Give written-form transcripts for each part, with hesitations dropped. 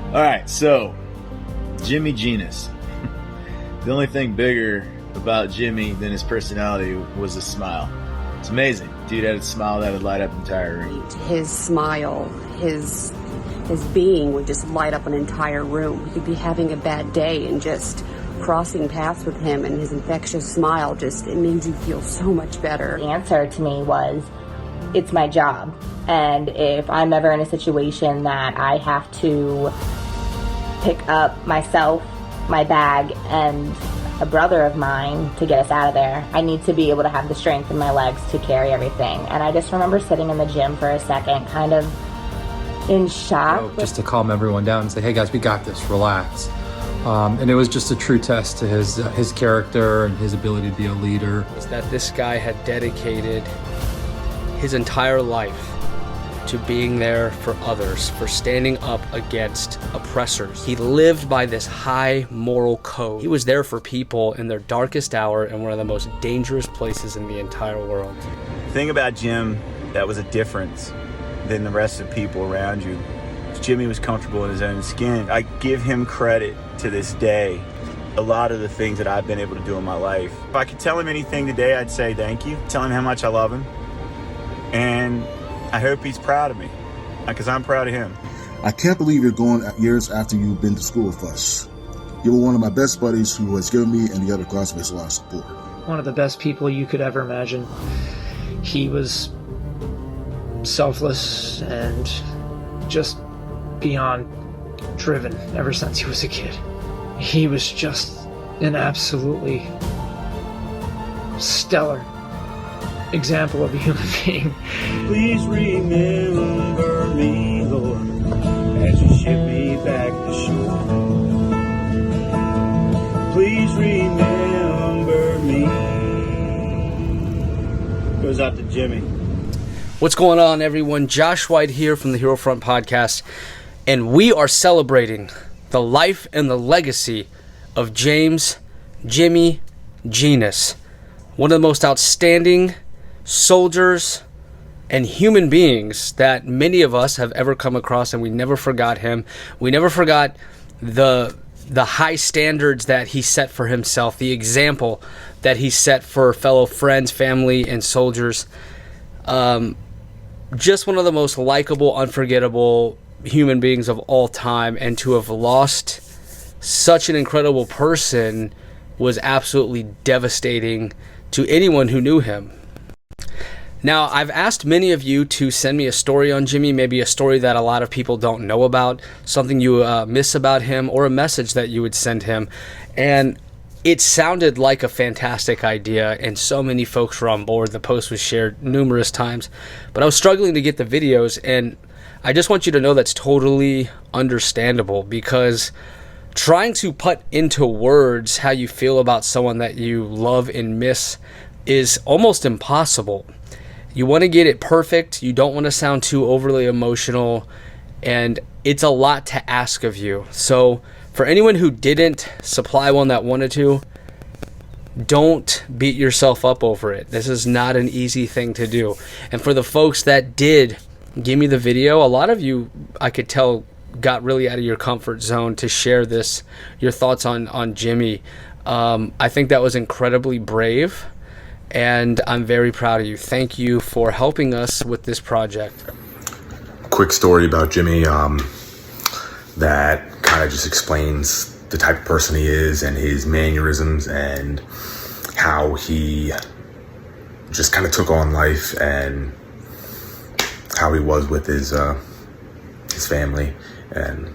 All right, so Jimmy Ginas. The only thing bigger about Jimmy than his personality was his smile. It's amazing. Dude had a smile that would light up an entire room. His smile, his being would just light up an entire room. You could be having a bad day and just crossing paths with him, and his infectious smile it made you feel so much better. The answer to me was, it's my job. And if I'm ever in a situation that I have to pick up myself, my bag, and a brother of mine to get us out of there, I need to be able to have the strength in my legs to carry everything. And I just remember sitting in the gym for a second, kind of in shock. Just to calm everyone down and say, hey guys, we got this, relax. And it was just a true test to his character and his ability to be a leader. Was that this guy had dedicated his entire life to being there for others, for standing up against oppressors. He lived by this high moral code. He was there for people in their darkest hour in one of the most dangerous places in the entire world. The thing about Jim that was a difference than the rest of the people around you, Jimmy was comfortable in his own skin. I give him credit to this day. A lot of the things that I've been able to do in my life. If I could tell him anything today, I'd say thank you. Tell him how much I love him. And I hope he's proud of me, because I'm proud of him. I can't believe you're going years after you've been to school with us. You were one of my best buddies who has given me and the other classmates a lot of support. One of the best people you could ever imagine. He was selfless and just beyond driven ever since he was a kid. He was just an absolutely stellar example of a human being. Please remember me, Lord, as you ship me back to shore. Please remember me. Goes out to Jimmy. What's going on, everyone? Josh White here from the Hero Front Podcast, and we are celebrating the life and the legacy of Jimmy Ginas, one of the most outstanding soldiers and human beings that many of us have ever come across, and we never forgot him. We never forgot the high standards that he set for himself, the example that he set for fellow friends, family, and soldiers. Just one of the most likable, unforgettable human beings of all time, and to have lost such an incredible person was absolutely devastating to anyone who knew him. Now, I've asked many of you to send me a story on Jimmy, maybe a story that a lot of people don't know about, something you miss about him, or a message that you would send him. And it sounded like a fantastic idea, and so many folks were on board. The post was shared numerous times, but I was struggling to get the videos, and I just want you to know that's totally understandable, because trying to put into words how you feel about someone that you love and miss is almost impossible. You want to get it perfect. You don't want to sound too overly emotional, and it's a lot to ask of you. So for anyone who didn't supply one that wanted to, don't beat yourself up over it. This is not an easy thing to do. And for the folks that did give me the video, a lot of you, I could tell, got really out of your comfort zone to share this, your thoughts on Jimmy. I think that was incredibly brave, and I'm very proud of you. Thank you for helping us with this project. Quick story about Jimmy that kind of just explains the type of person he is and his mannerisms and how he just kind of took on life and how he was with his family. And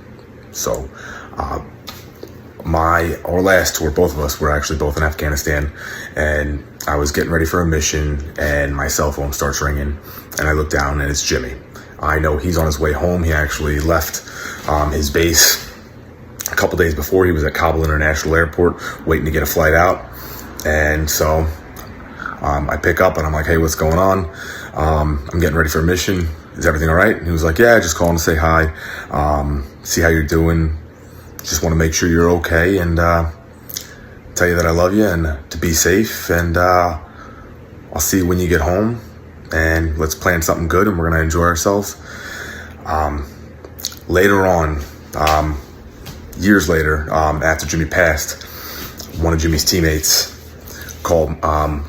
so our last tour, both of us were actually both in Afghanistan, and I was getting ready for a mission, and my cell phone starts ringing, and I look down, and it's Jimmy. I know he's on his way home. He actually left his base a couple days before. He was at Kabul International Airport waiting to get a flight out, and so I pick up, and I'm like, hey, what's going on? I'm getting ready for a mission. Is everything all right? And he was like, yeah, just calling to say hi, see how you're doing. Just want to make sure you're okay, and tell you that I love you and to be safe, and I'll see you when you get home, and let's plan something good, and we're going to enjoy ourselves. Later on, years later, after Jimmy passed, one of Jimmy's teammates called,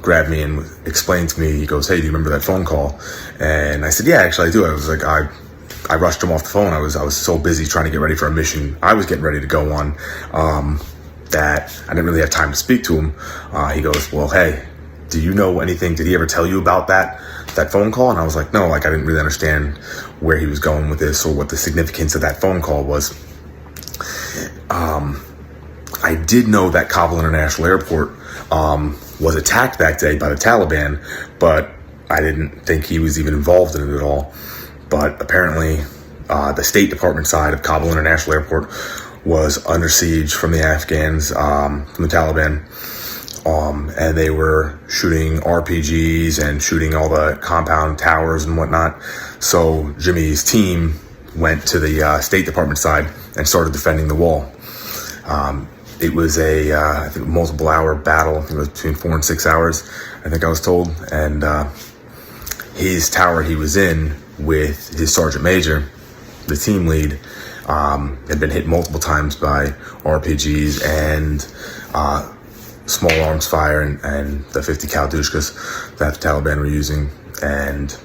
grabbed me and explained to me, he goes, "Hey, do you remember that phone call?" And I said, "Yeah, actually I do." I was like, I rushed him off the phone. I was so busy trying to get ready for a mission I was getting ready to go on, that I didn't really have time to speak to him. He goes, "Well, hey, do you know anything? Did he ever tell you about that phone call?" And I was like, "No, like I didn't really understand where he was going with this or what the significance of that phone call was." I did know that Kabul International Airport was attacked that day by the Taliban, but I didn't think he was even involved in it at all. But apparently, the State Department side of Kabul International Airport was under siege from the Afghans, from the Taliban, and they were shooting RPGs and shooting all the compound towers and whatnot. So Jimmy's team went to the State Department side and started defending the wall. It was I think, multiple hour battle. I think it was between 4 and 6 hours, I think I was told. And his tower he was in with his sergeant major, the team lead, had been hit multiple times by RPGs and small arms fire and the 50 cal dushkas that the Taliban were using. And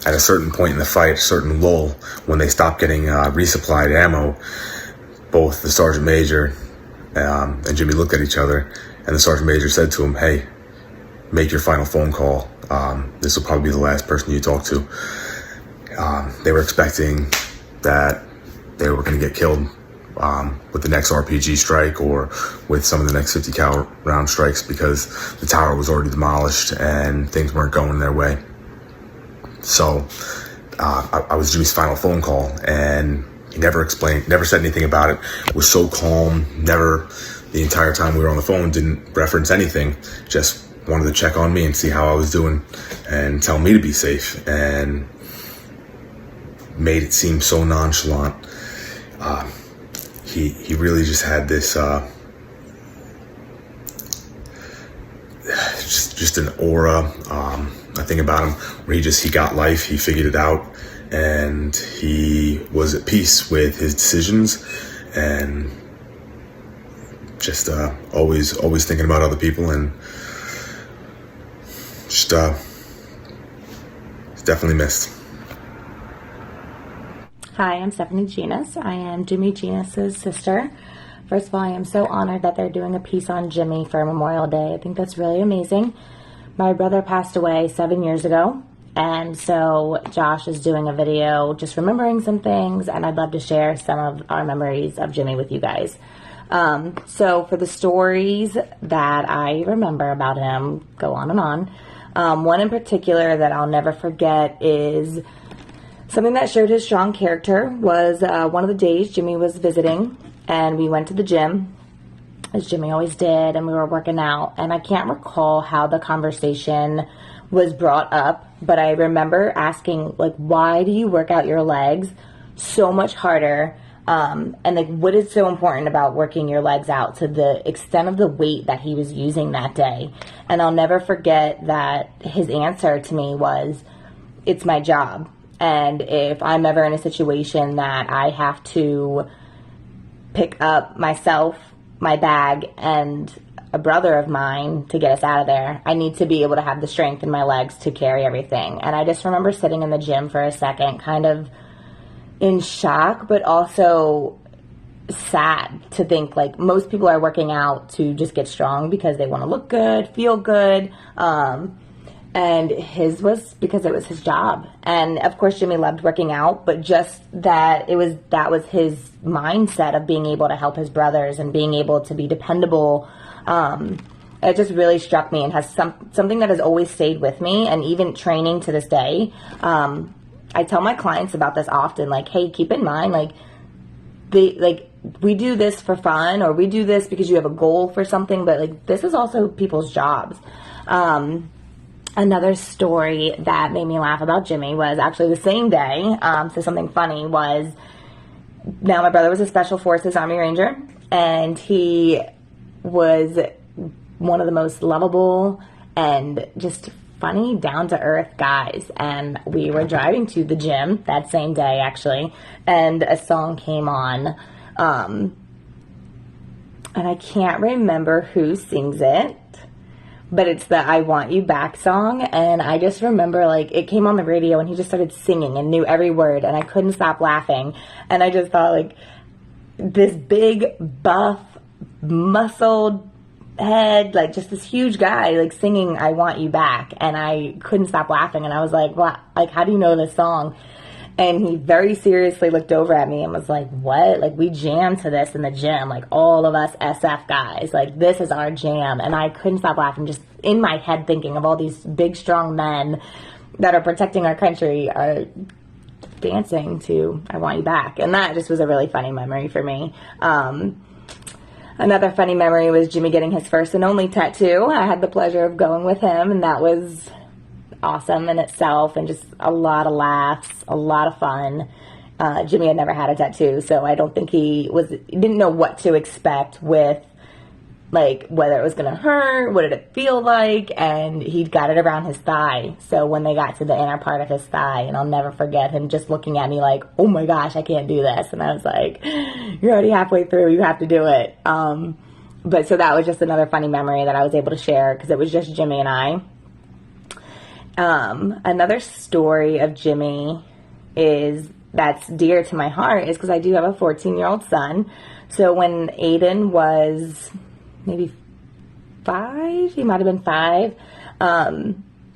at a certain point in the fight, a certain lull, when they stopped getting resupplied ammo, both the sergeant major and Jimmy looked at each other, and the sergeant major said to him, "Hey, make your final phone call. This will probably be the last person you talk to." They were expecting that they were going to get killed with the next RPG strike or with some of the next 50 cal round strikes, because the tower was already demolished and things weren't going their way. So I was Jimmy's final phone call, and he never explained, never said anything about it, was so calm, never, the entire time we were on the phone, didn't reference anything, just wanted to check on me and see how I was doing and tell me to be safe, and made it seem so nonchalant. He really just had this, just an aura, I think about him, where he got life, he figured it out, and he was at peace with his decisions, and just always thinking about other people, and just definitely missed. Hi, I'm Stefanie Ginas. I am Jimmy Ginas' sister. First of all, I am so honored that they're doing a piece on Jimmy for Memorial Day. I think that's really amazing. My brother passed away 7 years ago, and so Josh is doing a video just remembering some things, and I'd love to share some of our memories of Jimmy with you guys. So for the stories that I remember about him, go on and on. One in particular that I'll never forget is something that showed his strong character. Was one of the days Jimmy was visiting, and we went to the gym, as Jimmy always did, and we were working out. And I can't recall how the conversation was brought up, but I remember asking, like, why do you work out your legs so much harder? And like, what is so important about working your legs out to the extent of the weight that he was using that day? And I'll never forget that his answer to me was, "It's my job. And if I'm ever in a situation that I have to pick up myself, my bag, and a brother of mine to get us out of there, I need to be able to have the strength in my legs to carry everything." And I just remember sitting in the gym for a second, kind of in shock, but also sad to think, like, most people are working out to just get strong because they want to look good, feel good. And his was because it was his job. And of course, Jimmy loved working out, but just that was his mindset of being able to help his brothers and being able to be dependable. It just really struck me and has something that has always stayed with me, and even training to this day. I tell my clients about this often, like, hey, keep in mind, we do this for fun, or we do this because you have a goal for something, but like, this is also people's jobs. Another story that made me laugh about Jimmy was actually the same day. So something funny was, now my brother was a Special Forces Army Ranger, and he was one of the most lovable and just funny, down-to-earth guys. And we were driving to the gym that same day, actually, and a song came on and I can't remember who sings it, but it's the I Want You Back song. And I just remember, like, it came on the radio and he just started singing and knew every word, and I couldn't stop laughing. And I just thought, like, this big, buff, muscled head, like, just this huge guy, like, singing I Want You Back. And I couldn't stop laughing. And I was like, "What? Like, how do you know this song?" And he very seriously looked over at me and was like, "What? Like, we jam to this in the gym. Like, all of us SF guys. Like, this is our jam." And I couldn't stop laughing, just in my head thinking of all these big, strong men that are protecting our country are dancing to I Want You Back. And that just was a really funny memory for me. Another funny memory was Jimmy getting his first and only tattoo. I had the pleasure of going with him, and that was awesome in itself, and just a lot of laughs, a lot of fun. Jimmy had never had a tattoo, so I don't think he didn't know what to expect with, like, whether it was going to hurt, what did it feel like, and he got it around his thigh. So when they got to the inner part of his thigh, and I'll never forget him just looking at me like, "Oh my gosh, I can't do this." And I was like, "You're already halfway through, you have to do it." But so that was just another funny memory that I was able to share, because it was just Jimmy and I. Another story of Jimmy that's dear to my heart is because I do have a 14-year-old son. So when Aiden was maybe 5, he might have been 5,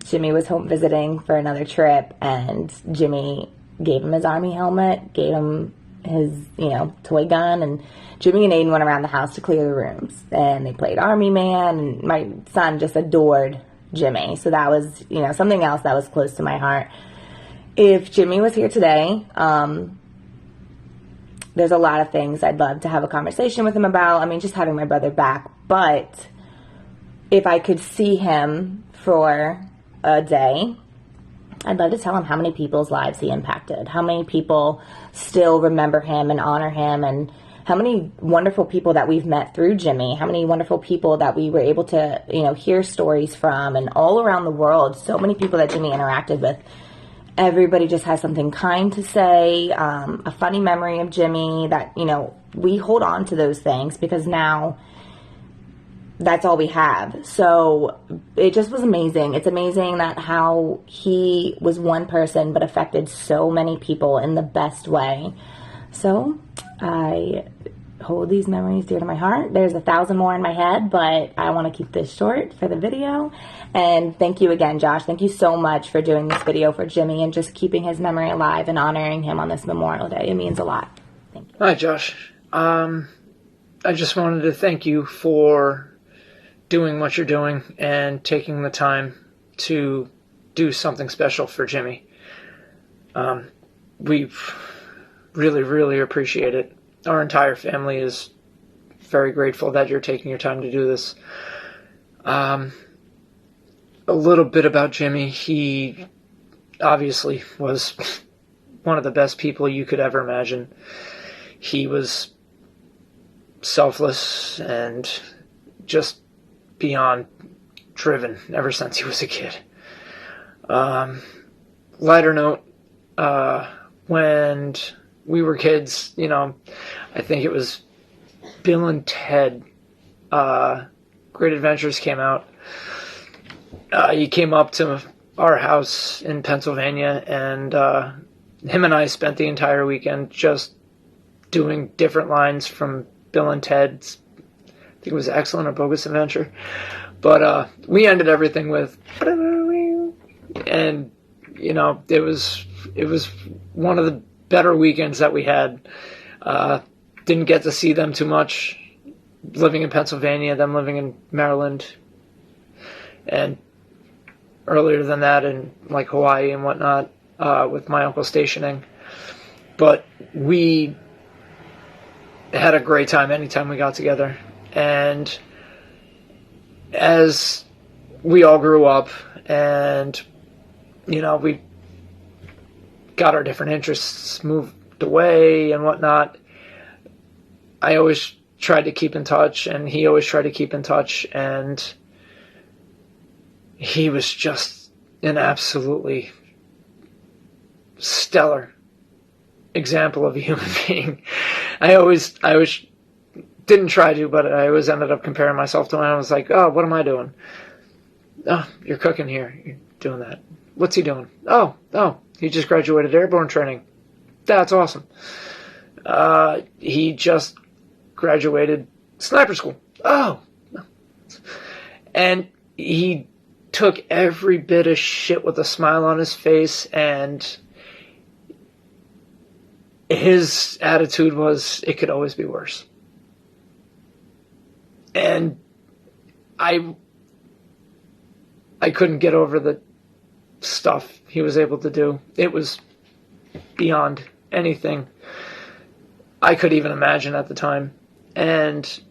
Jimmy was home visiting for another trip, and Jimmy gave him his Army helmet, gave him his, toy gun, and Jimmy and Aiden went around the house to clear the rooms, and they played Army Man, and my son just adored Jimmy. So that was, something else that was close to my heart. If Jimmy was here today, there's a lot of things I'd love to have a conversation with him about. I mean, just having my brother back. But if I could see him for a day, I'd love to tell him how many people's lives he impacted, how many people still remember him and honor him, and how many wonderful people that we've met through Jimmy, how many wonderful people that we were able to, hear stories from, and all around the world, so many people that Jimmy interacted with. Everybody just has something kind to say, a funny memory of Jimmy that, we hold on to those things because now that's all we have. So it just was amazing. It's amazing that how he was one person but affected so many people in the best way. So I hold these memories dear to my heart. There's 1,000 more in my head, but I want to keep this short for the video. And thank you again, Josh. Thank you so much for doing this video for Jimmy and just keeping his memory alive and honoring him on this Memorial Day. It means a lot. Thank you. Hi, Josh. I just wanted to thank you for doing what you're doing and taking the time to do something special for Jimmy. We really, really appreciate it. Our entire family is very grateful that you're taking your time to do this. A little bit about Jimmy. He obviously was one of the best people you could ever imagine. He was selfless and just beyond driven ever since he was a kid. Lighter note, when we were kids, I think it was Bill and Ted, Great Adventures came out. He came up to our house in Pennsylvania, and him and I spent the entire weekend just doing different lines from Bill and Ted's, I think it was Excellent or Bogus Adventure. But we ended everything with, and, it was one of the better weekends that we had. Didn't get to see them too much, living in Pennsylvania, them living in Maryland, and earlier than that in like Hawaii and whatnot, with my uncle stationing. But we had a great time anytime we got together. And as we all grew up and, we got our different interests moved away and whatnot, I always tried to keep in touch, and he always tried to keep in touch, and he was just an absolutely stellar example of a human being. I always didn't try to, but I always ended up comparing myself to him. I was like, oh, what am I doing? Oh, you're cooking here. You're doing that. What's he doing? Oh, he just graduated airborne training. That's awesome. He just graduated sniper school. Oh. And he took every bit of shit with a smile on his face, and his attitude was, it could always be worse. And I couldn't get over the stuff he was able to do. It was beyond anything I could even imagine at the time. And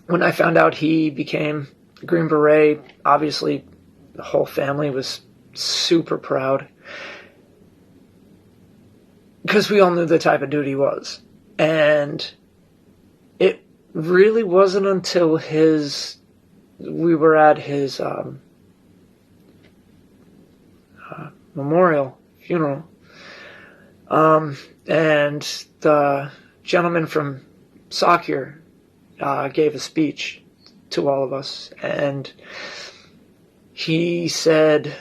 when I found out he became a Green Beret, obviously the whole family was super proud, because we all knew the type of dude he was. And it really wasn't until we were at his memorial funeral, and the gentleman from soccer gave a speech to all of us, and he said,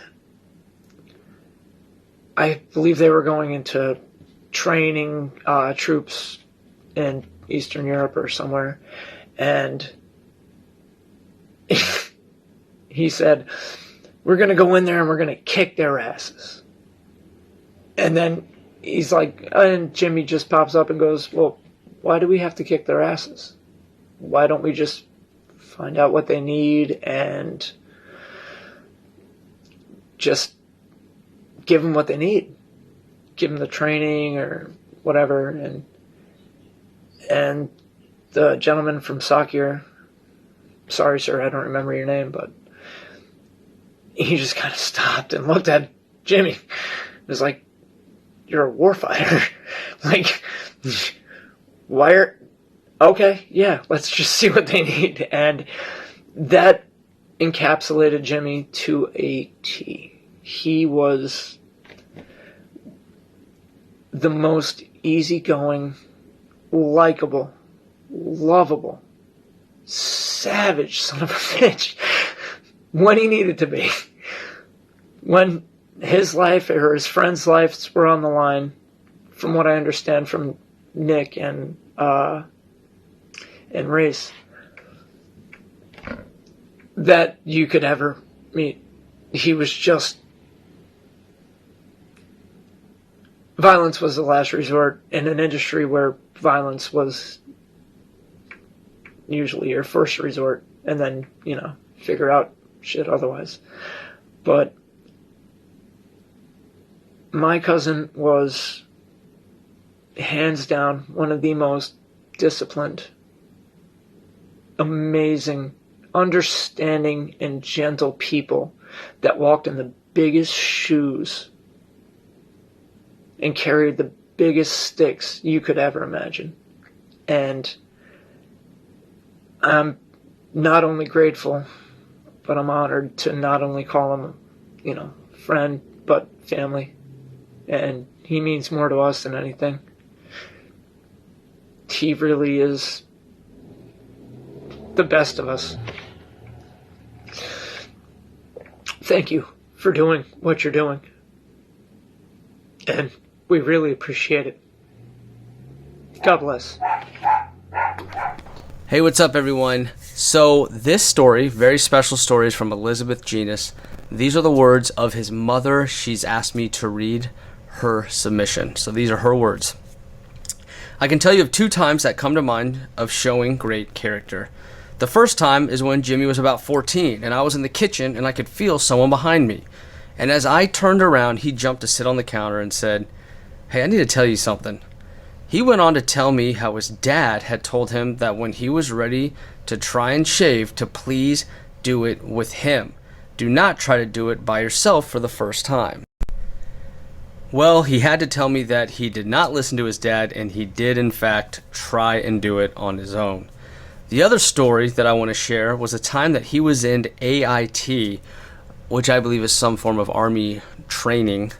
I believe they were going into training troops in Eastern Europe or somewhere, and he said, we're going to go in there and we're going to kick their asses. And then he's like, and Jimmy just pops up and goes, well, why do we have to kick their asses? Why don't we just find out what they need and just give them what they need? Give them the training or whatever. And the gentleman from Sakir, sorry sir, I don't remember your name, but he just kind of stopped and looked at Jimmy. It was like, you're a warfighter. Like, okay, yeah, let's just see what they need. And that encapsulated Jimmy to a T. He was the most easygoing, likable, lovable, savage son of a bitch when he needed to be. When his life or his friends' lives were on the line, from what I understand from Nick and Race, that you could ever meet. He was just... Violence was the last resort in an industry where violence was usually your first resort, and then, figure out shit otherwise. But my cousin was hands down one of the most disciplined, amazing, understanding, and gentle people that walked in the biggest shoes and carried the biggest sticks you could ever imagine. And I'm not only grateful, but I'm honored to not only call him, friend, but family. And he means more to us than anything. He really is the best of us. Thank you for doing what you're doing. And we really appreciate it. God bless. Hey, what's up, everyone? So this story, very special stories from Elizabeth Ginas. These are the words of his mother. She's asked me to read her submission. So these are her words. I can tell you of 2 times that come to mind of showing great character. The first time is when Jimmy was about 14 and I was in the kitchen and I could feel someone behind me. And as I turned around, he jumped to sit on the counter and said, "Hey, I need to tell you something." He went on to tell me how his dad had told him that when he was ready to try and shave, to please do it with him. Do not try to do it by yourself for the first time. Well, he had to tell me that he did not listen to his dad, and he did, in fact, try and do it on his own. The other story that I want to share was a time that he was in AIT, which I believe is some form of Army training.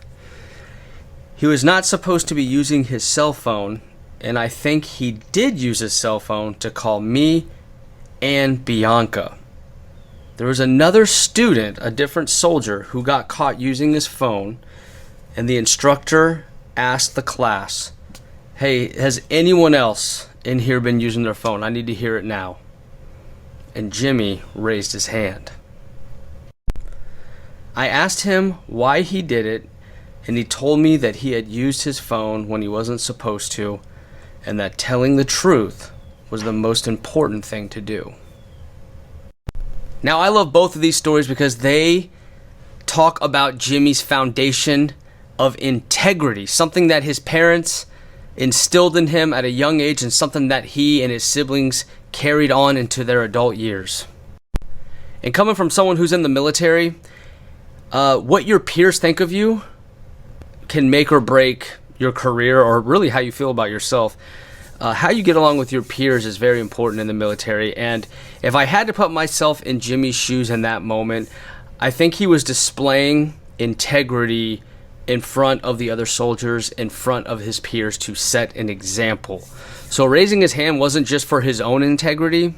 He was not supposed to be using his cell phone, and I think he did use his cell phone to call me and Bianca. There was another student, a different soldier, who got caught using his phone, and the instructor asked the class, "Hey, has anyone else in here been using their phone? I need to hear it now." And Jimmy raised his hand. I asked him why he did it, and he told me that he had used his phone when he wasn't supposed to, and that telling the truth was the most important thing to do. Now, I love both of these stories because they talk about Jimmy's foundation of integrity, something that his parents instilled in him at a young age and something that he and his siblings carried on into their adult years. And coming from someone who's in the military, what your peers think of you can make or break your career, or really how you feel about yourself. How you get along with your peers is very important in the military. And if I had to put myself in Jimmy's shoes in that moment, I think he was displaying integrity in front of the other soldiers, in front of his peers, to set an example. So raising his hand wasn't just for his own integrity,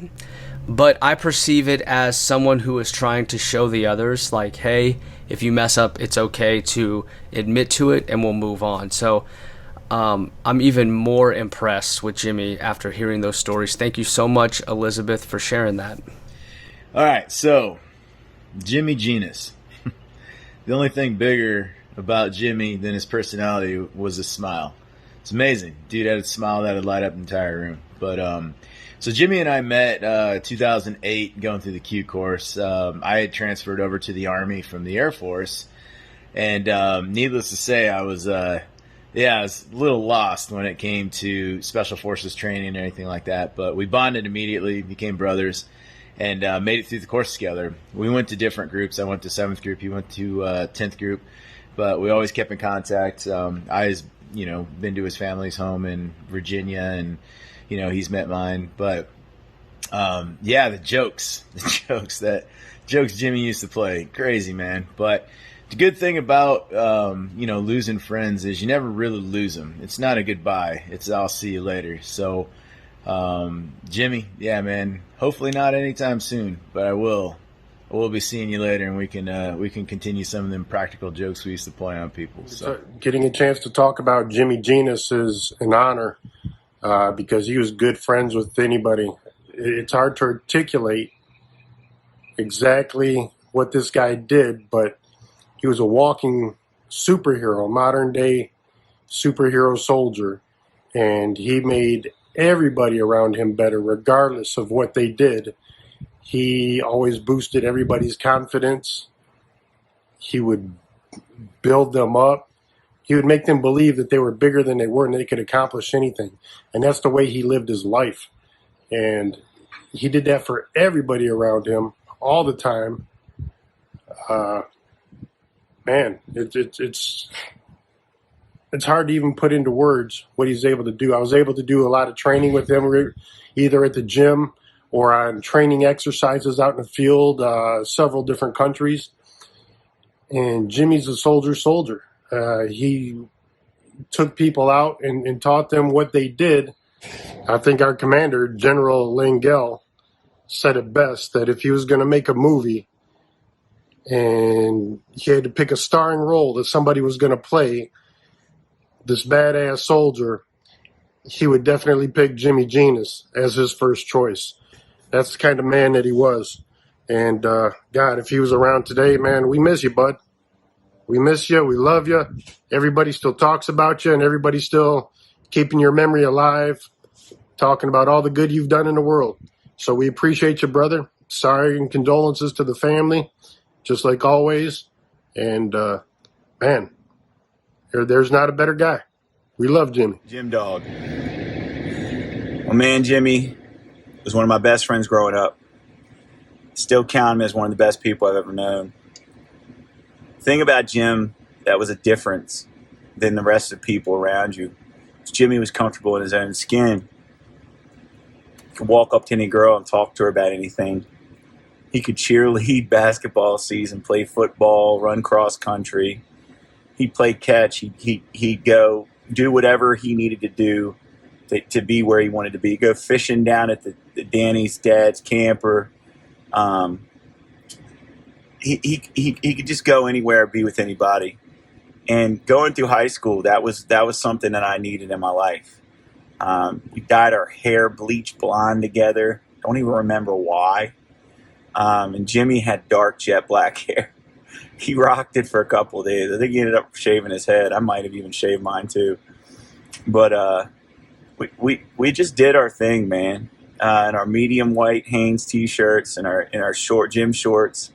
but I perceive it as someone who is trying to show the others, like, hey, if you mess up, it's okay to admit to it and we'll move on. So I'm even more impressed with Jimmy after hearing those stories. Thank you so much, Elizabeth, for sharing that. All right, so Jimmy Ginas. The only thing bigger about Jimmy than his personality was his smile. It's amazing. Dude had a smile that would light up the entire room. But so Jimmy and I met 2008 going through the Q course. I had transferred over to the Army from the Air Force, and needless to say, I was a little lost when it came to Special Forces training and anything like that. But we bonded immediately, became brothers, and made it through the course together. We went to different groups. I went to 7th group. He went to 10th group. But we always kept in contact. I been to his family's home in Virginia, and he's met mine. But the jokes Jimmy used to play, crazy, man. But the good thing about losing friends is you never really lose them. It's not a goodbye. It's I'll see you later. So Jimmy, yeah, man. Hopefully not anytime soon, but I will be seeing you later, and we can continue some of them practical jokes we used to play on people. So getting a chance to talk about Jimmy Ginas is an honor because he was good friends with anybody. It's hard to articulate exactly what this guy did, but he was a walking superhero, modern day superhero soldier, and he made everybody around him better regardless of what they did. He always boosted everybody's confidence. He would build them up. He would make them believe that they were bigger than they were and they could accomplish anything. And that's the way he lived his life. And he did that for everybody around him all the time. It's hard to even put into words what he's able to do. I was able to do a lot of training with him, either at the gym or on training exercises out in the field, several different countries. And Jimmy's a soldier. He took people out and taught them what they did. I think our commander, General Langell, said it best, that if he was going to make a movie and he had to pick a starring role that somebody was going to play this badass soldier, he would definitely pick Jimmy Ginas as his first choice. That's the kind of man that he was. And God, if he was around today, man, we miss you, bud. We miss you. We love you. Everybody still talks about you, and everybody's still keeping your memory alive, talking about all the good you've done in the world. So we appreciate you, brother. Sorry and condolences to the family, just like always. And, man, there's not a better guy. We love Jimmy. Jim Dog. My man Jimmy was one of my best friends growing up. Still count him as one of the best people I've ever known. The thing about Jim that was a difference than the rest of the people around you was Jimmy was comfortable in his own skin. He could walk up to any girl and talk to her about anything. He could cheerlead basketball season, play football, run cross country. He'd play catch. He'd go do whatever he needed to do to be where he wanted to be. Go fishing down at the Danny's dad's camper. He could just go anywhere, be with anybody. And going through high school, that was something that I needed in my life. We dyed our hair bleach blonde together. Don't even remember why. And Jimmy had dark jet black hair. He rocked it for a couple of days. I think he ended up shaving his head. I might have even shaved mine too. But we just did our thing, man. In our medium white Hanes t-shirts and our short gym shorts.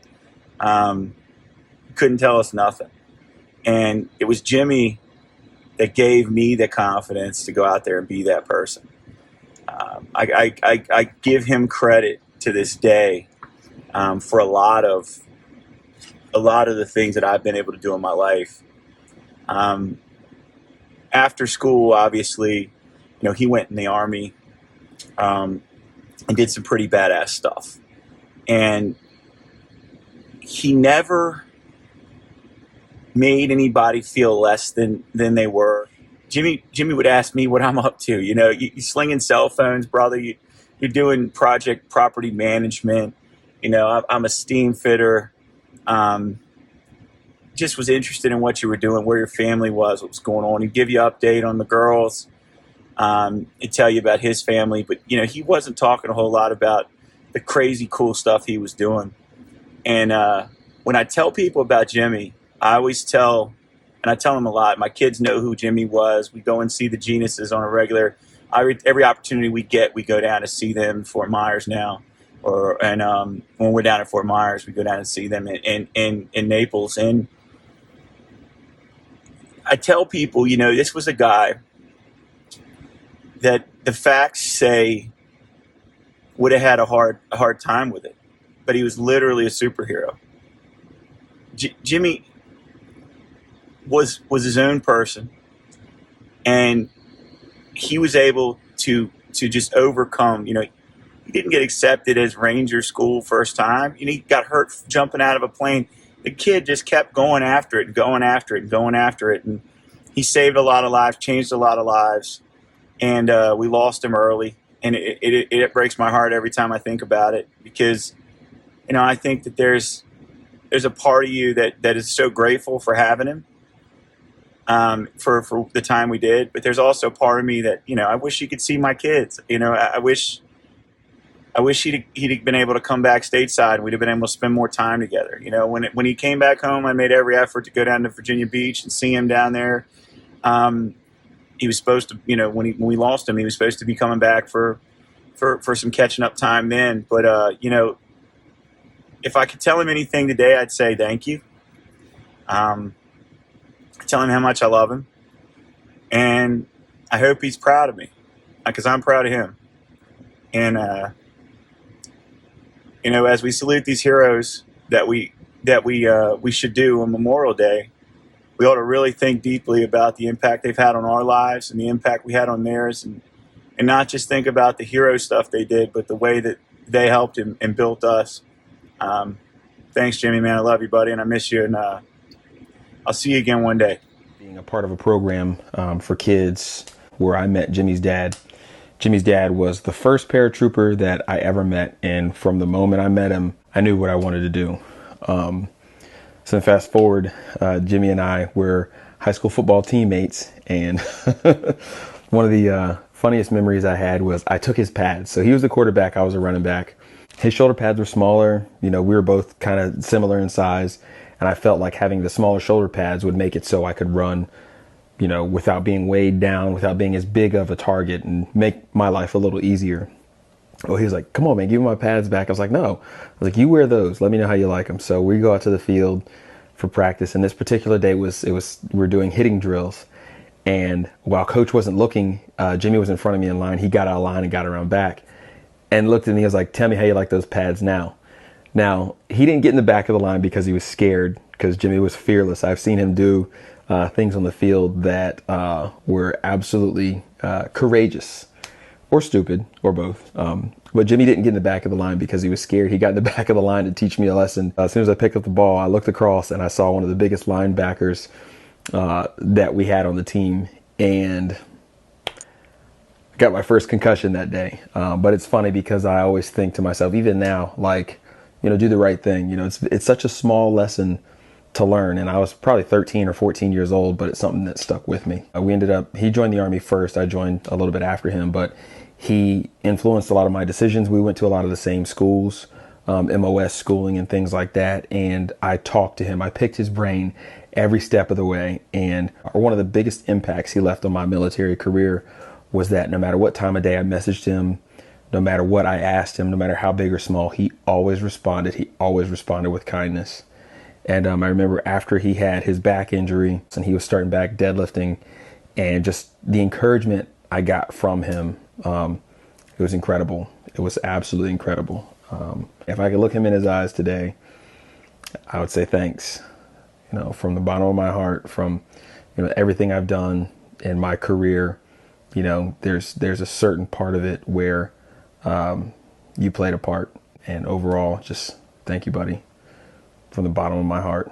Couldn't tell us nothing. And it was Jimmy that gave me the confidence to go out there and be that person. I give him credit to this day for a lot of the things that I've been able to do in my life. After school, obviously, he went in the Army and did some pretty badass stuff. And he never made anybody feel less than they were. Jimmy would ask me what I'm up to. You slinging cell phones, brother. You're doing project property management. I'm a steam fitter. Just was interested in what you were doing, where your family was, what was going on. He'd give you an update on the girls. He'd tell you about his family. But, he wasn't talking a whole lot about the crazy cool stuff he was doing. And when I tell people about Jimmy, I always tell them a lot. My kids know who Jimmy was. We go and see the Ginases on a regular. Every opportunity we get, we go down to see them in Fort Myers now. And when we're down at Fort Myers, we go down and see them in Naples. And I tell people, this was a guy that the facts say would have had a hard time with it, but he was literally a superhero. Jimmy was his own person, and he was able to just overcome. He didn't get accepted as Ranger School first time. He got hurt jumping out of a plane. The kid just kept going after it and going after it and going after it, and he saved a lot of lives, changed a lot of lives, and we lost him early, and it breaks my heart every time I think about it, because I think that there's a part of you that is so grateful for having him, for the time we did. But there's also a part of me that, I wish he could see my kids. I wish he'd have been able to come back stateside and we'd have been able to spend more time together. When he came back home, I made every effort to go down to Virginia Beach and see him down there. He was supposed to, when we lost him, he was supposed to be coming back for some catching up time then. But, if I could tell him anything today, I'd say thank you. Tell him how much I love him. And I hope he's proud of me, because I'm proud of him. And, as we salute these heroes that we should do on Memorial Day, we ought to really think deeply about the impact they've had on our lives and the impact we had on theirs, and not just think about the hero stuff they did, but the way that they helped and built us. Thanks, Jimmy, man. I love you, buddy, and I miss you, and I'll see you again one day. Being a part of a program for kids where I met Jimmy's dad. Jimmy's dad was the first paratrooper that I ever met, and from the moment I met him, I knew what I wanted to do. So fast forward, Jimmy and I were high school football teammates, and one of the funniest memories I had was I took his pads. So he was the quarterback, I was a running back. His shoulder pads were smaller. We were both kind of similar in size, and I felt like having the smaller shoulder pads would make it so I could run, without being weighed down, without being as big of a target, and make my life a little easier. Well, he was like, "Come on, man, give me my pads back." I was like, "No." I was like, "You wear those. Let me know how you like them." So we go out to the field for practice, and this particular day we're doing hitting drills. And while coach wasn't looking, Jimmy was in front of me in line. He got out of line and got around back and looked at me. He was like, "Tell me how you like those pads now." Now, he didn't get in the back of the line because he was scared, because Jimmy was fearless. I've seen him do things on the field that were absolutely courageous, or stupid, or both. But Jimmy didn't get in the back of the line because he was scared. He got in the back of the line to teach me a lesson. As soon as I picked up the ball, I looked across and I saw one of the biggest linebackers that we had on the team. And got my first concussion that day. But it's funny because I always think to myself, even now, like, do the right thing. It's such a small lesson to learn. And I was probably 13 or 14 years old, but it's something that stuck with me. He joined the Army first. I joined a little bit after him, but he influenced a lot of my decisions. We went to a lot of the same schools, MOS schooling and things like that. And I talked to him. I picked his brain every step of the way. And one of the biggest impacts he left on my military career was that no matter what time of day I messaged him, no matter what I asked him, no matter how big or small, he always responded. He always responded with kindness. And I remember after he had his back injury and he was starting back deadlifting, and just the encouragement I got from him, it was incredible. It was absolutely incredible. If I could look him in his eyes today, I would say thanks, from the bottom of my heart, from, everything I've done in my career. There's a certain part of it where you played a part, and overall, just thank you, buddy, from the bottom of my heart.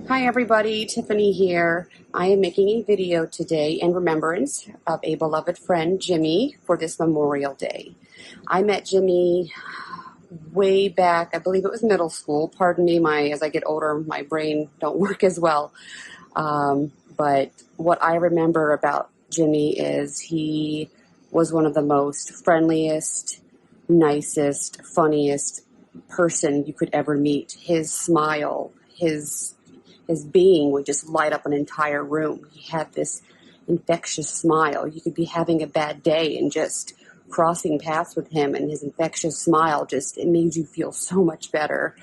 Hi everybody, Tiffany here. I am making a video today in remembrance of a beloved friend, Jimmy, for this Memorial Day. I met Jimmy way back, I believe it was middle school. Pardon me, as I get older, my brain don't work as well. But what I remember about Jimmy is he was one of the most friendliest, nicest, funniest person you could ever meet. His smile, his being would just light up an entire room. He had this infectious smile. You could be having a bad day and just crossing paths with him, and his infectious smile it made you feel so much better.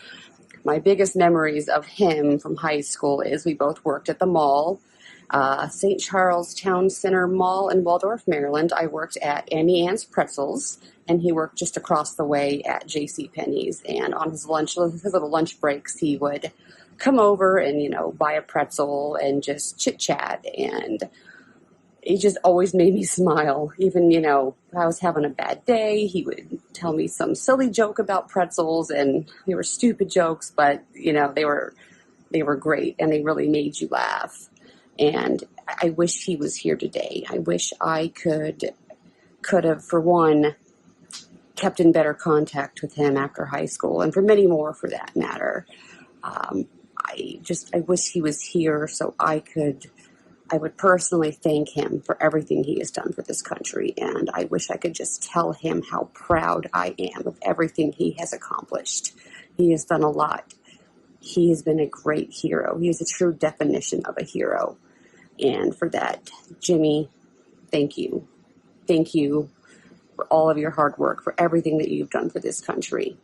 My biggest memories of him from high school is we both worked at the mall, St. Charles Town Center Mall in Waldorf, Maryland. I worked at Annie Ann's Pretzels, and he worked just across the way at JCPenney's. And on his little lunch breaks, he would come over and, buy a pretzel and just chit-chat. And it just always made me smile. Even, if I was having a bad day, he would tell me some silly joke about pretzels, and they were stupid jokes, but, they were great, and they really made you laugh. And I wish he was here today. I wish I could have, for one, kept in better contact with him after high school, and for many more for that matter. I wish he was here so I would personally thank him for everything he has done for this country, and I wish I could just tell him how proud I am of everything he has accomplished. He has done a lot. He has been a great hero. He is a true definition of a hero. And for that, Jimmy, thank you. Thank you for all of your hard work, for everything that you've done for this country.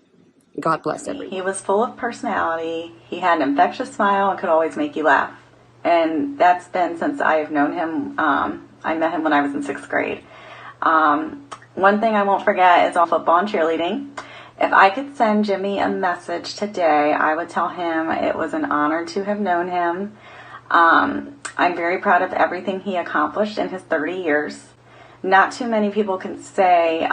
God bless everyone. He was full of personality. He had an infectious smile and could always make you laugh. And that's been since I have known him. I met him when I was in 6th grade. One thing I won't forget is all football and cheerleading. If I could send Jimmy a message today, I would tell him it was an honor to have known him. I'm very proud of everything he accomplished in his 30 years. Not too many people can say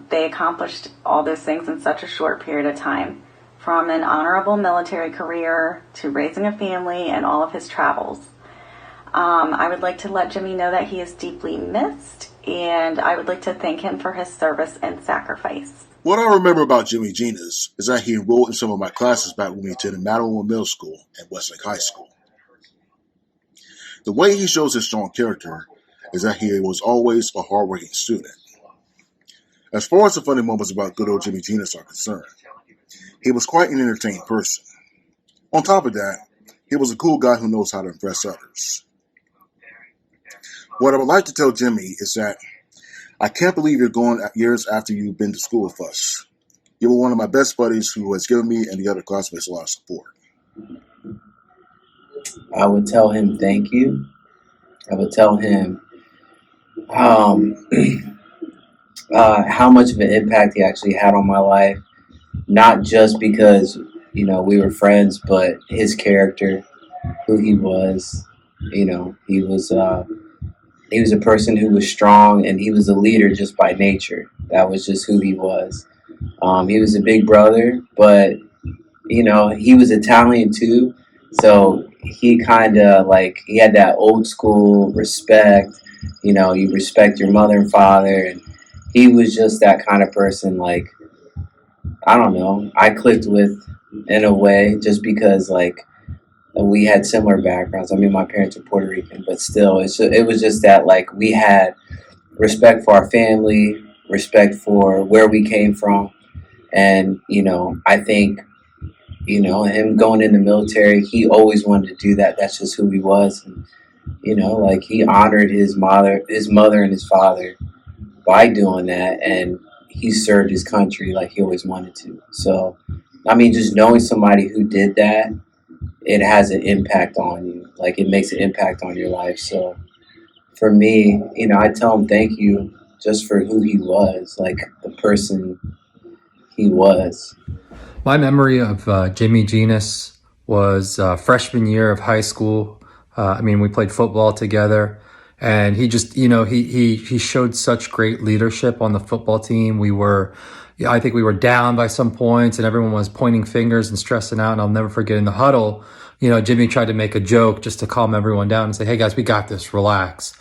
they accomplished all those things in such a short period of time. From an honorable military career to raising a family and all of his travels. I would like to let Jimmy know that he is deeply missed, and I would like to thank him for his service and sacrifice. What I remember about Jimmy Ginas is that he enrolled in some of my classes back when we attended Madeline Middle School and Westlake High School. The way he shows his strong character is that he was always a hardworking student. As far as the funny moments about good old Jimmy Ginas are concerned, he was quite an entertaining person. On top of that, he was a cool guy who knows how to impress others. What I would like to tell Jimmy is that I can't believe you're going years after you've been to school with us. You were one of my best buddies who has given me and the other classmates a lot of support. I would tell him thank you. I would tell him how much of an impact he actually had on my life. Not just because, we were friends, but his character, who he was. He was a person who was strong, and he was a leader just by nature. That was just who he was. He was a big brother, but, he was Italian too. So he kind of he had that old school respect, you know, you respect your mother and father. And he was just that kind of person. Like, I don't know, I clicked with in a way just because, like, we had similar backgrounds. I mean, my parents are Puerto Rican, but still, it was just that, like, we had respect for our family, respect for where we came from. And, you know, I think, you know, him going in the military, he always wanted to do that. That's just who he was. And, you know, like, he honored his mother and his father by doing that. And he served his country like he always wanted to. So, I mean, just knowing somebody who did that, it has an impact on you. Like, it makes an impact on your life. So for me, you know, I tell him thank you just for who he was, like the person he was. My memory of Jimmy Ginas was freshman year of high school. I mean, we played football together, and he just, you know, he showed such great leadership on the football team. I think we were down by some points, and everyone was pointing fingers and stressing out. And I'll never forget in the huddle, you know, Jimmy tried to make a joke just to calm everyone down and say, "Hey guys, we got this. Relax."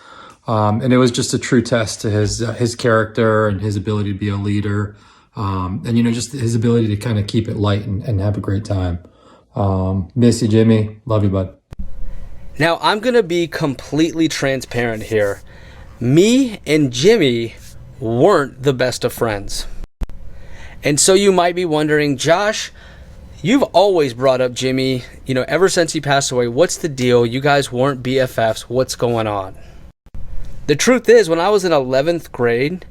And it was just a true test to his character and his ability to be a leader. And, you know, just his ability to kind of keep it light and have a great time. Miss you, Jimmy. Love you, bud. Now, I'm going to be completely transparent here. Me and Jimmy weren't the best of friends. And so you might be wondering, Josh, you've always brought up Jimmy, you know, ever since he passed away. What's the deal? You guys weren't BFFs. What's going on? The truth is, when I was in 11th grade,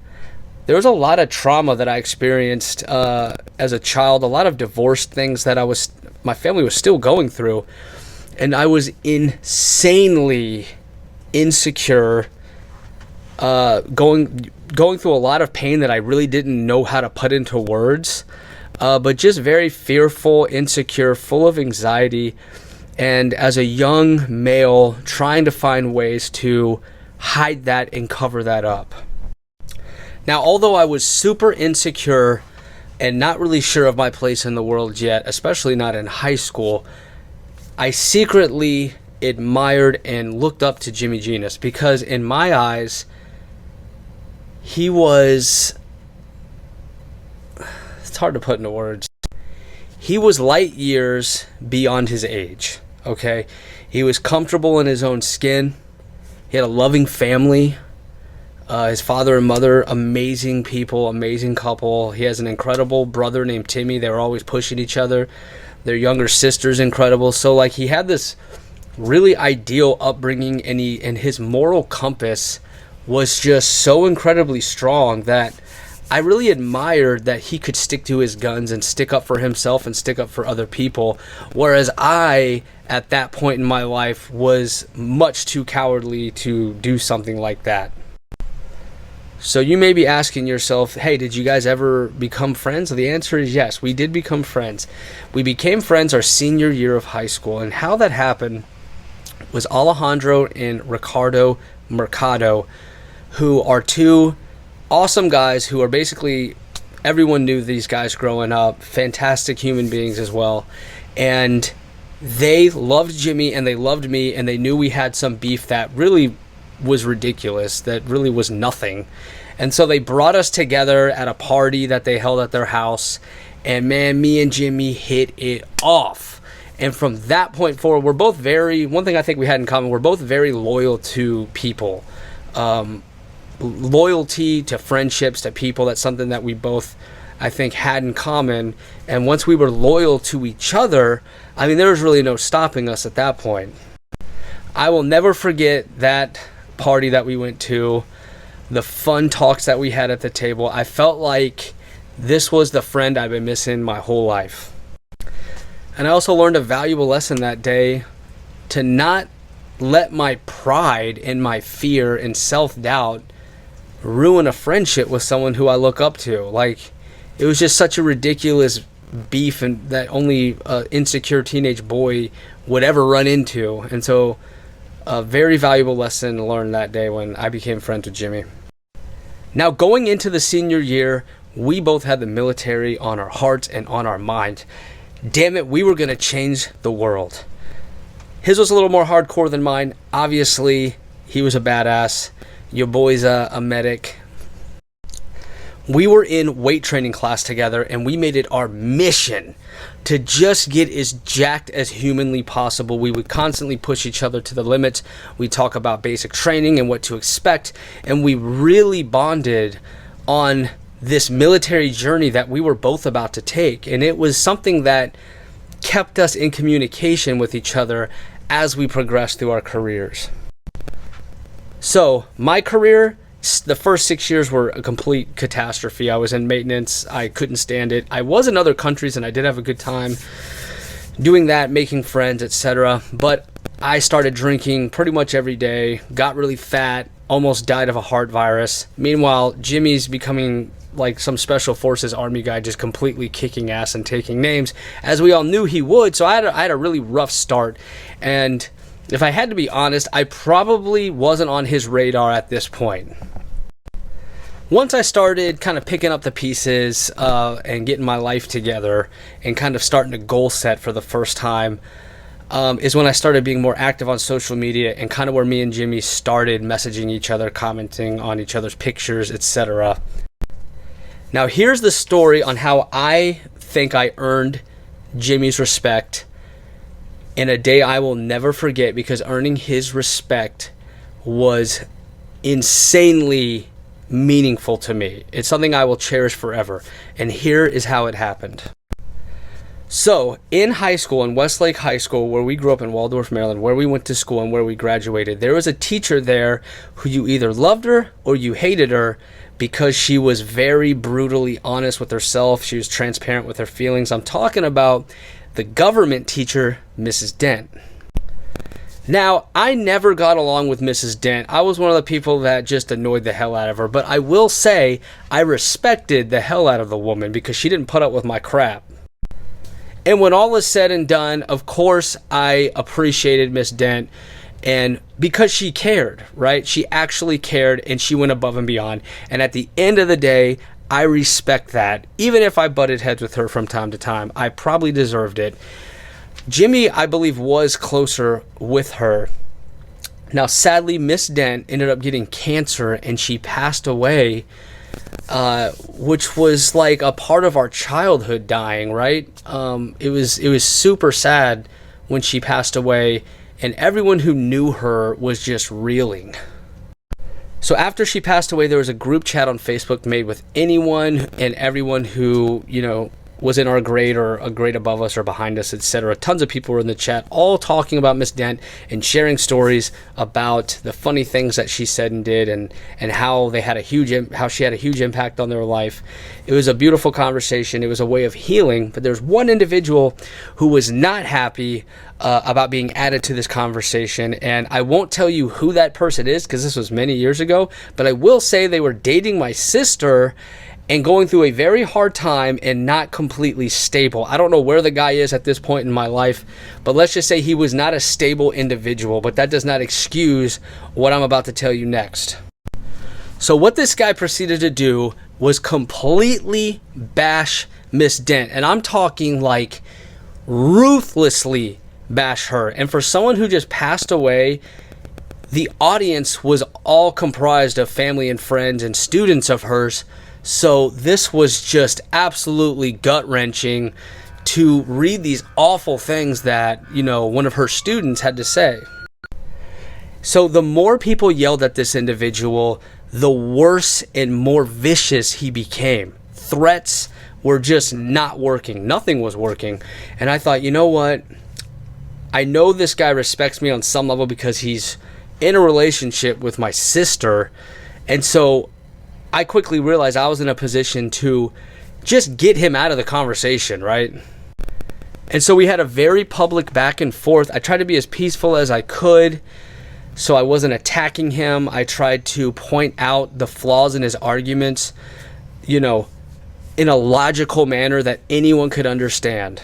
there was a lot of trauma that I experienced as a child, a lot of divorce things that my family was still going through. And I was insanely insecure, going through a lot of pain that I really didn't know how to put into words, but just very fearful, insecure, full of anxiety. And as a young male, trying to find ways to hide that and cover that up. Now, although I was super insecure and not really sure of my place in the world yet, especially not in high school, I secretly admired and looked up to Jimmy Ginas because in my eyes, he was, it's hard to put into words, he was light years beyond his age, okay? He was comfortable in his own skin. He had a loving family. His father and mother, amazing people, amazing couple. He has an incredible brother named Timmy. They were always pushing each other. Their younger sister's incredible. So, like, he had this really ideal upbringing, and his moral compass was just so incredibly strong that I really admired that he could stick to his guns and stick up for himself and stick up for other people. Whereas I, at that point in my life, was much too cowardly to do something like that. So you may be asking yourself, hey, did you guys ever become friends? The answer is yes, we did become friends. We became friends our senior year of high school, and how that happened was Alejandro and Ricardo Mercado, who are two awesome guys who are basically, everyone knew these guys growing up, fantastic human beings as well. And they loved Jimmy and they loved me, and they knew we had some beef that really was ridiculous, that really was nothing. And so they brought us together at a party that they held at their house, and man, me and Jimmy hit it off. And from that point forward, we're both one thing I think we had in common, we're both very loyal to people. Loyalty to friendships, to people, that's something that we both, I think, had in common. And once we were loyal to each other, I mean, there was really no stopping us at that point. I will never forget that party that we went to, the fun talks that we had at the table. I felt like this was the friend I've been missing my whole life. And I also learned a valuable lesson that day, to not let my pride and my fear and self-doubt ruin a friendship with someone who I look up to. Like, it was just such a ridiculous beef, and that only an insecure teenage boy would ever run into. And so a very valuable lesson learned that day when I became friends with Jimmy. Now, going into the senior year, we both had the military on our hearts and on our mind. Damn it, we were going to change the world. His was a little more hardcore than mine. Obviously, he was a badass. Your boy's a medic. We were in weight training class together, and we made it our mission to just get as jacked as humanly possible. We would constantly push each other to the limits. We talk about basic training and what to expect, and we really bonded on this military journey that we were both about to take. And it was something that kept us in communication with each other as we progressed through our careers. So my career, the first 6 years were a complete catastrophe. I was in maintenance. I couldn't stand it. I was in other countries and I did have a good time doing that, making friends, etc. But I started drinking pretty much every day, got really fat, almost died of a heart virus. Meanwhile, Jimmy's becoming like some special forces army guy, just completely kicking ass and taking names, as we all knew he would. So I had a really rough start. And if I had to be honest, I probably wasn't on his radar at this point. Once I started kind of picking up the pieces and getting my life together and kind of starting to goal set for the first time, is when I started being more active on social media, and kind of where me and Jimmy started messaging each other, commenting on each other's pictures, etc. Now here's the story on how I think I earned Jimmy's respect in a day I will never forget, because earning his respect was insanely meaningful to me. It's something I will cherish forever. And here is how it happened. So in high school, in Westlake High School, where we grew up in Waldorf, Maryland, where we went to school and where we graduated, there was a teacher there who you either loved her or you hated her, because she was very brutally honest with herself. She was transparent with her feelings. I'm talking about the government teacher, Mrs. Dent. Now, I never got along with Mrs. Dent. I was one of the people that just annoyed the hell out of her. But I will say I respected the hell out of the woman, because she didn't put up with my crap. And when all is said and done, of course, I appreciated Miss Dent. And because she cared, right? She actually cared, and she went above and beyond. And at the end of the day, I respect that. Even if I butted heads with her from time to time, I probably deserved it. Jimmy, I believe, was closer with her. Now, sadly, Miss Dent ended up getting cancer, and she passed away, which was like a part of our childhood dying, right? It was super sad when she passed away, and everyone who knew her was just reeling. So after she passed away, there was a group chat on Facebook made with anyone and everyone who, was in our grade or a grade above us or behind us, etc. Tons of people were in the chat, all talking about Miss Dent and sharing stories about the funny things that she said and did, and how they had how she had a huge impact on their life. It was a beautiful conversation. It was a way of healing. But there's one individual who was not happy about being added to this conversation, and I won't tell you who that person is, because this was many years ago. But I will say they were dating my sister and going through a very hard time and not completely stable. I don't know where the guy is at this point in my life, but let's just say he was not a stable individual. But that does not excuse what I'm about to tell you next. So what this guy proceeded to do was completely bash Miss Dent, and I'm talking like ruthlessly bash her. And for someone who just passed away, the audience was all comprised of family and friends and students of hers. So this was just absolutely gut-wrenching to read these awful things that, one of her students had to say. So the more people yelled at this individual, the worse and more vicious he became. Threats were just not working. Nothing was working. And I thought, you know what? I know this guy respects me on some level because he's in a relationship with my sister. And so I quickly realized I was in a position to just get him out of the conversation, right? And so we had a very public back and forth. I tried to be as peaceful as I could, so I wasn't attacking him. I tried to point out the flaws in his arguments, in a logical manner that anyone could understand.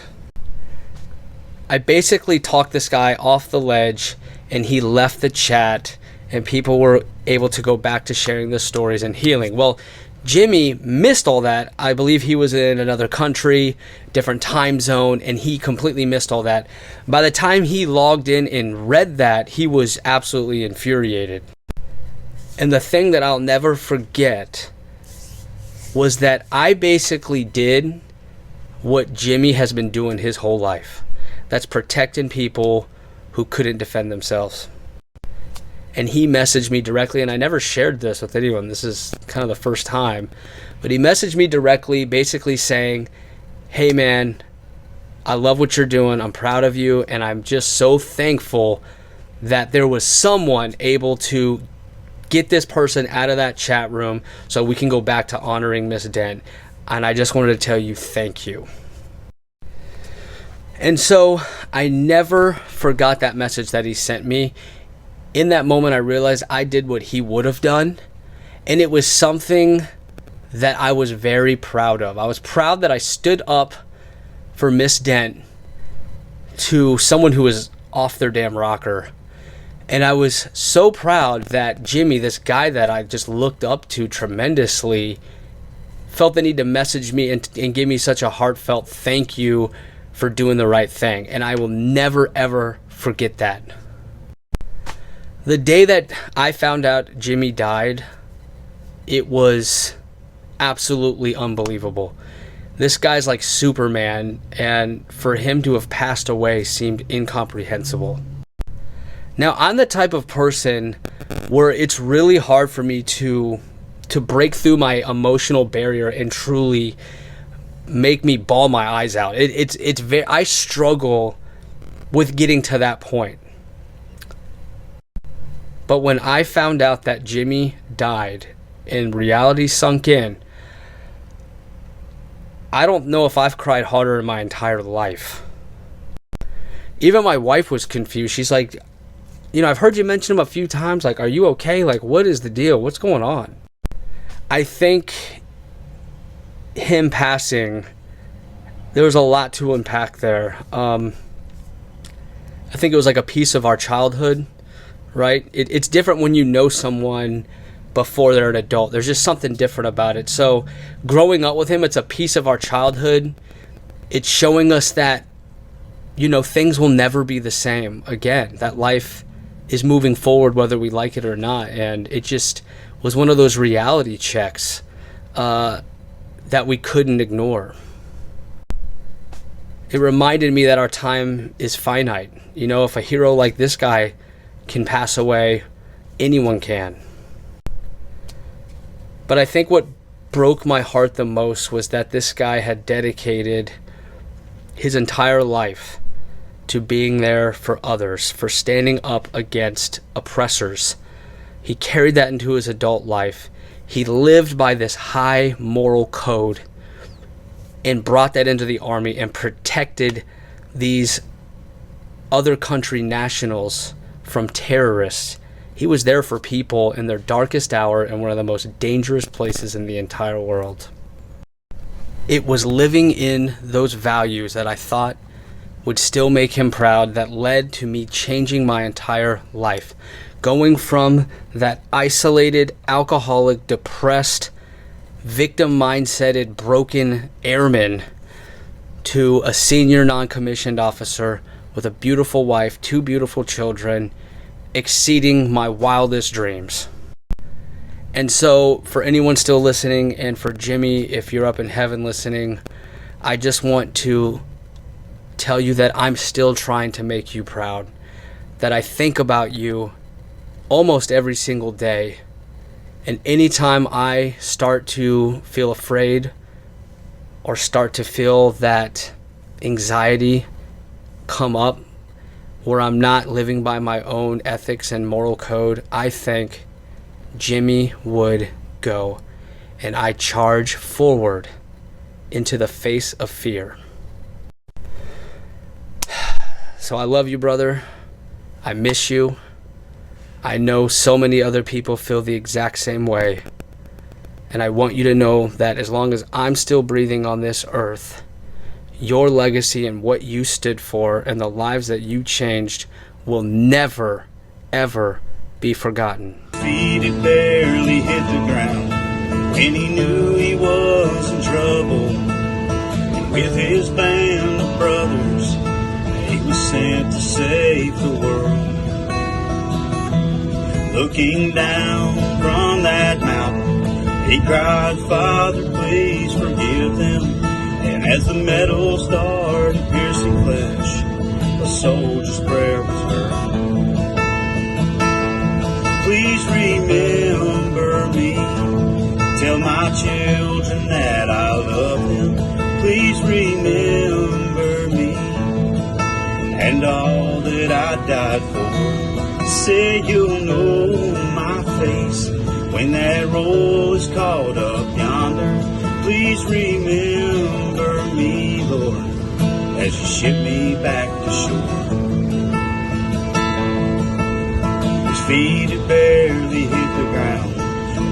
I basically talked this guy off the ledge, and he left the chat, and people were able to go back to sharing the stories and healing. Well, Jimmy missed all that. I believe he was in another country, different time zone, and he completely missed all that. By the time he logged in and read that, he was absolutely infuriated. And the thing that I'll never forget was that I basically did what Jimmy has been doing his whole life. That's protecting people who couldn't defend themselves. And he messaged me directly, and I never shared this with anyone. This is kind of the first time. But he messaged me directly, basically saying, hey man, I love what you're doing. I'm proud of you. And I'm just so thankful that there was someone able to get this person out of that chat room so we can go back to honoring Miss Dent. And I just wanted to tell you thank you. And so I never forgot that message that he sent me. In that moment, I realized I did what he would have done. And it was something that I was very proud of. I was proud that I stood up for Miss Dent to someone who was off their damn rocker. And I was so proud that Jimmy, this guy that I just looked up to tremendously, felt the need to message me and give me such a heartfelt thank you for doing the right thing. And I will never, ever forget that. The day that I found out Jimmy died, it was absolutely unbelievable. This guy's like Superman, and for him to have passed away seemed incomprehensible. Now, I'm the type of person where it's really hard for me to break through my emotional barrier and truly make me bawl my eyes out. It's very, I struggle with getting to that point. But when I found out that Jimmy died and reality sunk in, I don't know if I've cried harder in my entire life. Even my wife was confused. She's like, you know, I've heard you mention him a few times. Like, are you okay? Like, what is the deal? What's going on? I think him passing, there was a lot to unpack there. I think it was like a piece of our childhood, right? It's different when you know someone before they're an adult. There's just something different about it. So growing up with him, it's a piece of our childhood. It's showing us that, you know, things will never be the same again. That life is moving forward whether we like it or not. And it just was one of those reality checks that we couldn't ignore. It reminded me that our time is finite. You know, if a hero like this guy can pass away, anyone can. But I think what broke my heart the most was that this guy had dedicated his entire life to being there for others, for standing up against oppressors. He carried that into his adult life. He lived by this high moral code and brought that into the army and protected these other country nationals from terrorists. He was there for people in their darkest hour in one of the most dangerous places in the entire world. It was living in those values that I thought would still make him proud that led to me changing my entire life. Going from that isolated, alcoholic, depressed, victim mindseted, broken airman to a senior non-commissioned officer with a beautiful wife, 2 beautiful children, exceeding my wildest dreams. And so for anyone still listening, and for Jimmy, if you're up in heaven listening, I just want to tell you that I'm still trying to make you proud, that I think about you almost every single day. And anytime I start to feel afraid or start to feel that anxiety come up, where I'm not living by my own ethics and moral code, I think Jimmy would go. And I charge forward into the face of fear. So I love you, brother. I miss you. I know so many other people feel the exact same way. And I want you to know that as long as I'm still breathing on this earth, your legacy and what you stood for and the lives that you changed will never, ever be forgotten. Feet had barely hit the ground when he knew he was in trouble. And with his band of brothers, he was sent to save the world. Looking down from He cried, Father, please forgive them. And as the metal started piercing flesh, a soldier's prayer was heard. Please remember me. Tell my children that I love them. Please remember me and all that I died for. Say you'll know my face when that roll is called up yonder. Please remember me, Lord, as you ship me back to shore. His feet had barely hit the ground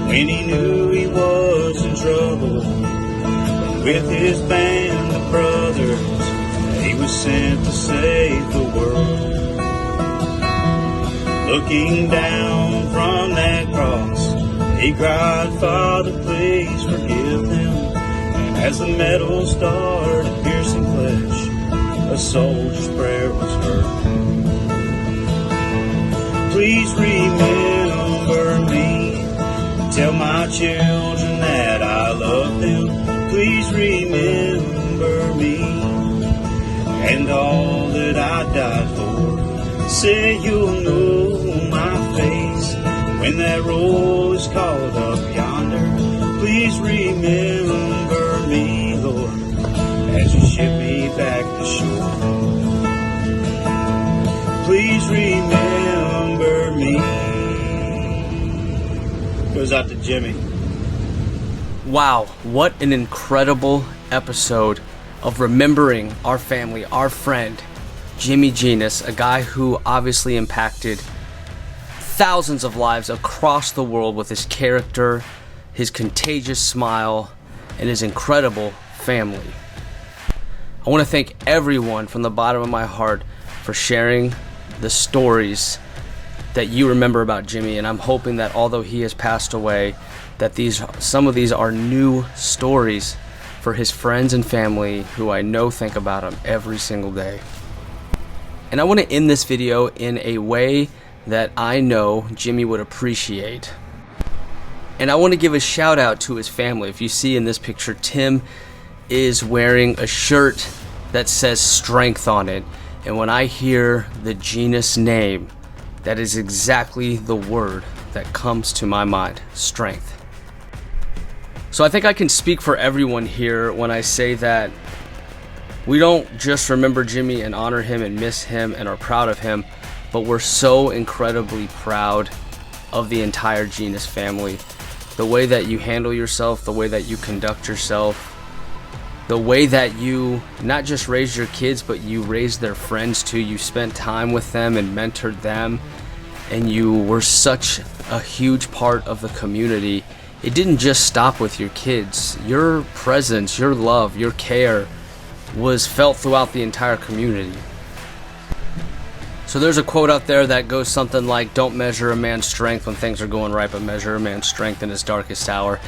when he knew he was in trouble. And with his band of brothers, he was sent to save the world. Looking down from that cross, he cried, Father, please forgive them. And as the metal started piercing flesh, a soldier's prayer was heard. Please remember me. Tell my children that I love them. Please remember me and all that I died for. Say you'll know my face when that roll is called up yonder. Please remember me, Lord, as you ship me back to shore. Please remember me. Goes out to Jimmy. Wow, what an incredible episode of remembering our family, our friend, Jimmy Ginas, a guy who obviously impacted thousands of lives across the world with his character, his contagious smile, and his incredible family. I want to thank everyone from the bottom of my heart for sharing the stories that you remember about Jimmy, and I'm hoping that although he has passed away, that some of these are new stories for his friends and family who I know think about him every single day. And I want to end this video in a way that I know Jimmy would appreciate. And I want to give a shout out to his family. If you see in this picture, Tim is wearing a shirt that says strength on it. And when I hear the Ginas name, that is exactly the word that comes to my mind, strength. So I think I can speak for everyone here when I say that we don't just remember Jimmy and honor him and miss him and are proud of him, but we're so incredibly proud of the entire Ginas family. The way that you handle yourself, the way that you conduct yourself, the way that you not just raised your kids, but you raised their friends too. You spent time with them and mentored them, and you were such a huge part of the community. It didn't just stop with your kids. Your presence, your love, your care was felt throughout the entire community. So there's a quote out there that goes something like, don't measure a man's strength when things are going right, but measure a man's strength in his darkest hour.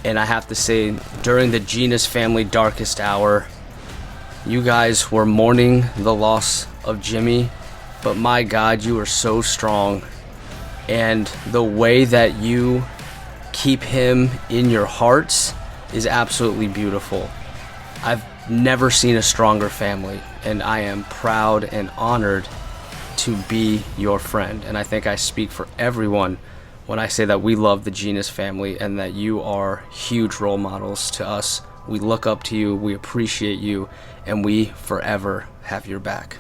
And I have to say, during the Ginas family darkest hour, you guys were mourning the loss of Jimmy, but my God, you are so strong. And the way that you keep him in your hearts is absolutely beautiful. I've never seen a stronger family, and I am proud and honored to be your friend. And I think I speak for everyone when I say that we love the Ginas family and that you are huge role models to us. We look up to you, we appreciate you, and we forever have your back.